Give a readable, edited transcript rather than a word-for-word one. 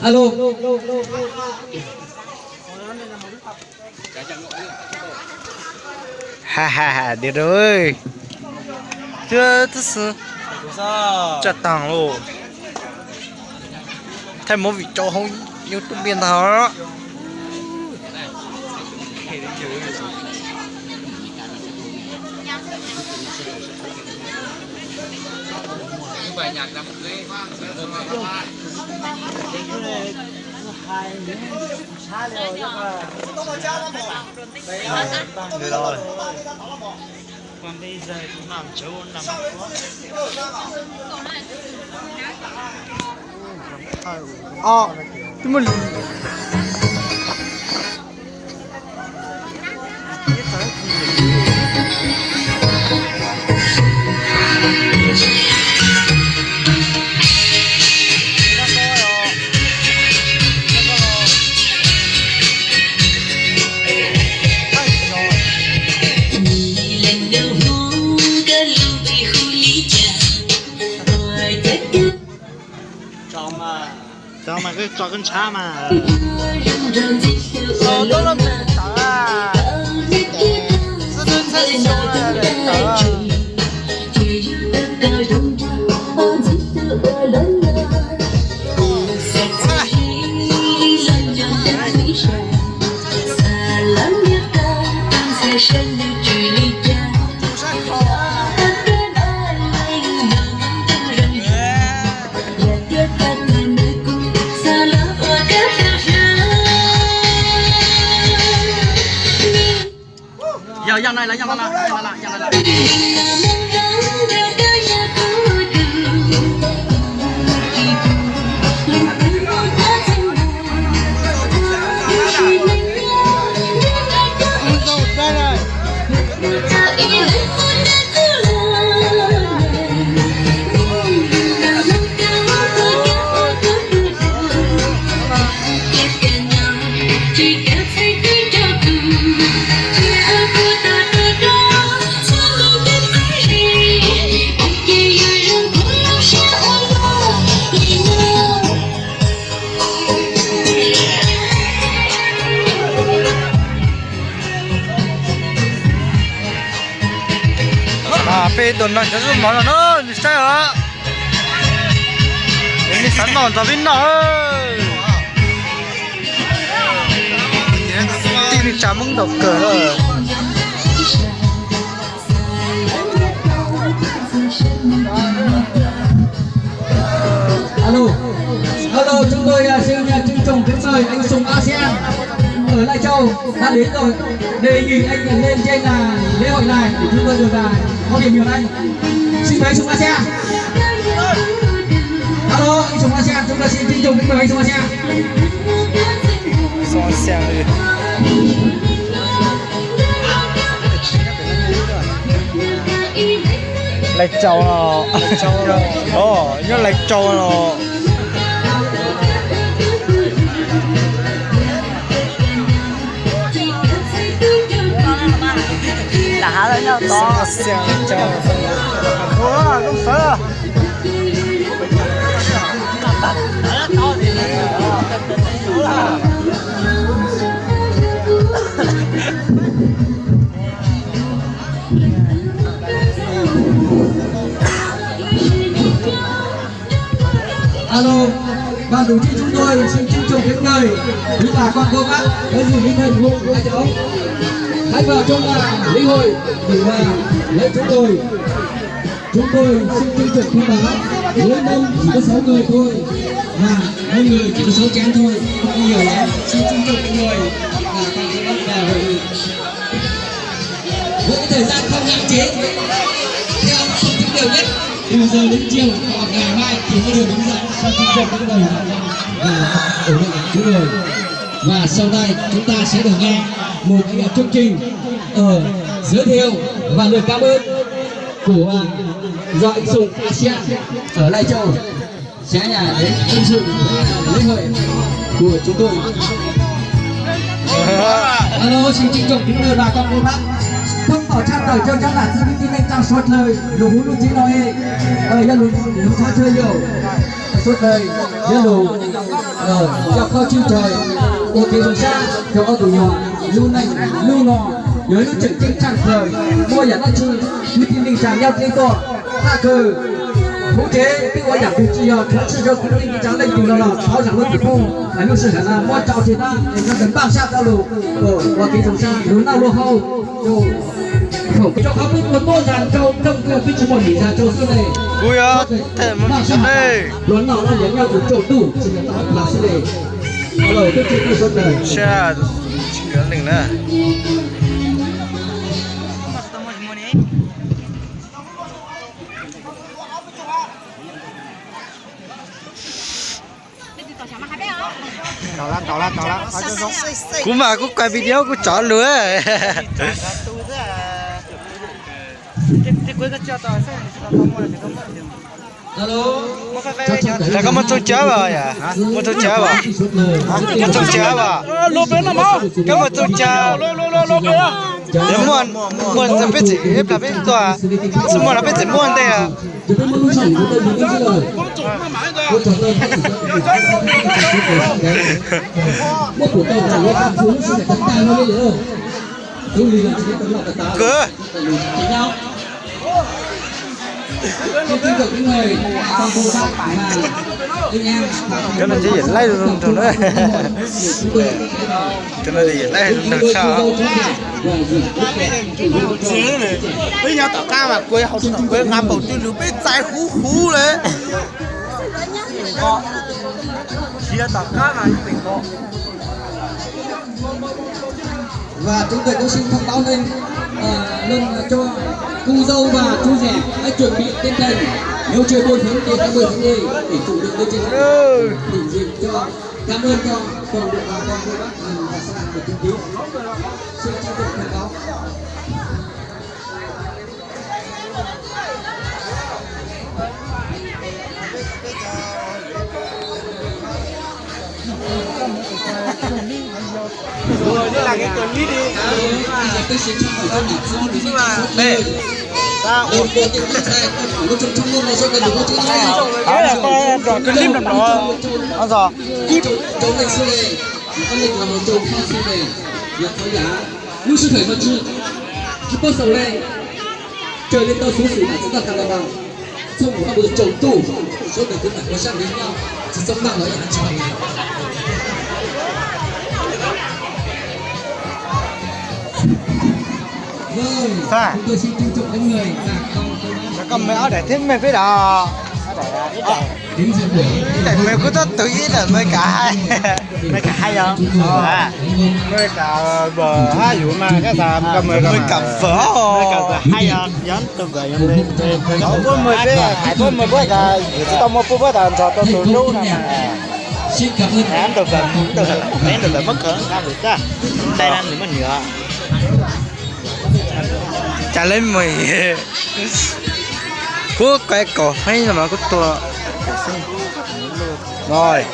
Alo. Ha ha ha, được rồi. Chưa thật sự. Chặt tàng luôn. Thay một vị cho không YouTube biến thở. Bài nhạc năm đấy. Được rồi. Còn bây giờ cũng làm chỗ nằm Tôi muốn cho mà cứ cho con cha mà tôi làm tớ à. Tôi thật sự là tớ à. giờ dòng này là dòng này là phê tuần này cho món là nó sao ạ? Ini sẵn nòn tao biết nó. Tìm chả mừng độc cờ rồi. Alo, chúng tôi xin trân trọng kính mời anh Sùng ASEAN ở Lai Châu đã đến rồi. Đề nghị anh lên trên lễ hội này để chúng tôi được có điểm hiểu anh. Xin mời anh Sùng ASEAN. Alo, anh Sùng ASEAN, chúng tôi xin trân trọng kính mời anh Sùng ASEAN. Sùng ASEAN. Lai Châu nó. Nhớ Lai Châu nó. đã lên nhau to Không sợ. Alo, ban tổ chức chúng tôi xin trân trọng kính mời quý bà con cô bác đến dự linh thần vùng Lai Châu hãy vào trong lễ hội để lễ chúng tôi xin trân trọng thông báo với đông chỉ có 6 người thôi và mỗi người chỉ có 6 chén thôi, không nhiều lắm. Xin trân trọng kính mời và các bác vào hội nghị với thời gian không hạn chế theo không tính điều nhất từ giờ đến chiều hoặc ngày mai thì có điều đúng giờ. Xin trân trọng kính mời và ủng hộ chúng tôi. Và sau đây chúng ta sẽ được nghe một chương trình giới thiệu và lời cảm ơn của do anh Sùng ASEAN ở Lai Châu sẽ đến tham dự lễ hội của chúng tôi. Alo, xin trân trọng kính mời bà con cô bác thông tỏ trao đổi cho cháu là xin kính lên trao suốt lời đủ hú luôn chỉ nói ở gia đình chúng ta chơi nhiều suốt đời nhớ lù rồi cho kho chiêu trời ô kê dùng xa cho ô tù nhỏ lưu này lưu nọ nhớ nó trực chính trang thời mua giả nó chi như tin đình tràng nhau trên cỏ hạ cờ khống chế cái gọi giảm việc chi họ chỉ cho cũng tin trắng lên từ là tháo giảm luôn không là như sự là mua trào trên ta để nó đến bang xa tao lù ô kê dùng xa lưu nào lô hâu choเขาเป็นคนโต้ทานเจ้าต้องเกิดพิจารณาดีจ้าเจ้าสุดเลย Ui à, thế mà đi xuống đây. Luận nào nó giống nhau cũng trộn đủ chỉ là tao là suốt đây rồi cái chuyện suốt đời Xa, chỉ có đừng nữa. Tàu la. Cú mà cú quay video cú chọn lứa. alo Là có một tôi chớ vào à? Một tôi chớ vào. Một tôi chớ vào. Lô bên nào mà? Có một tôi chớ. Lô bên à? Để muôn là biết gì, ép là biết tòa. Số muôn là biết gì muôn đây à? chúng tôi muốn chọn chúng tôi muốn cái gì rồi tôi chọn lên một của tôi là nó không xuống sẽ tấn tay nó lên nữa tôi liền là chỉ tấn lọc tao Cửa. chỉ nhau tôi tin được những người trong vô tác mà anh em Cái này chỉ dẫn lấy luôn thôi nữa. Cái này chỉ dẫn lấy làm sao? Bây giờ tao ca mà quê học sinh quê ngắm bầu tiên lũ biết trái hú đấy. Chia tao ca mà mình có. Và chúng tôi cũng xin thông báo lên cho cô dâu và chú rể hãy chuẩn bị tên đền nếu chưa bồi thường thì hãy bồi thường đi để chủ được lên trên để dịp cho cảm ơn cho toàn bộ bà con cô bác và xã hội của kinh tế xin trân trọng thông báo Rồi đây là cái clip đi. tôi xin cho hỏi cho điểm số Nhưng mà đây sao? một cái xe có trong luôn này sẽ cần được có chữ này Đấy là con đoạn clip làm đó. Ăn giò. cút chống này xưa này con lịch là một chỗ phong xưa này việc có giá như sự thể mà chưa khi bắt đầu đây trời lên tao xuống xử là chúng ta càng vào xong một bây giờ trồng tủ số này cũng phải có sang đến nhau chỉ sống bằng ở nhà trời Sao? chúng tôi xin trân trọng những người Nó cầm mấy áo để thêm mấy cái đó. đến giờ buổi Tại mấy cứ tất tự ý là mấy cả hai. Mấy cả hai không? Mấy cả bờ hai vụ mà cái sao cầm mấy cả phở. Mấy cả hai giống tôi gửi em lên. Đó có 10 cái, hai có 10 cái là chỉ tao mua bữa tao cho tôi tụi nấu nè. xin cảm ơn Em tôi cần em tôi mất cỡ ra được đó. Đây ăn thì mình nhựa. Trả lên mày. Cú cái cổ hay là mà cú tua. Rồi.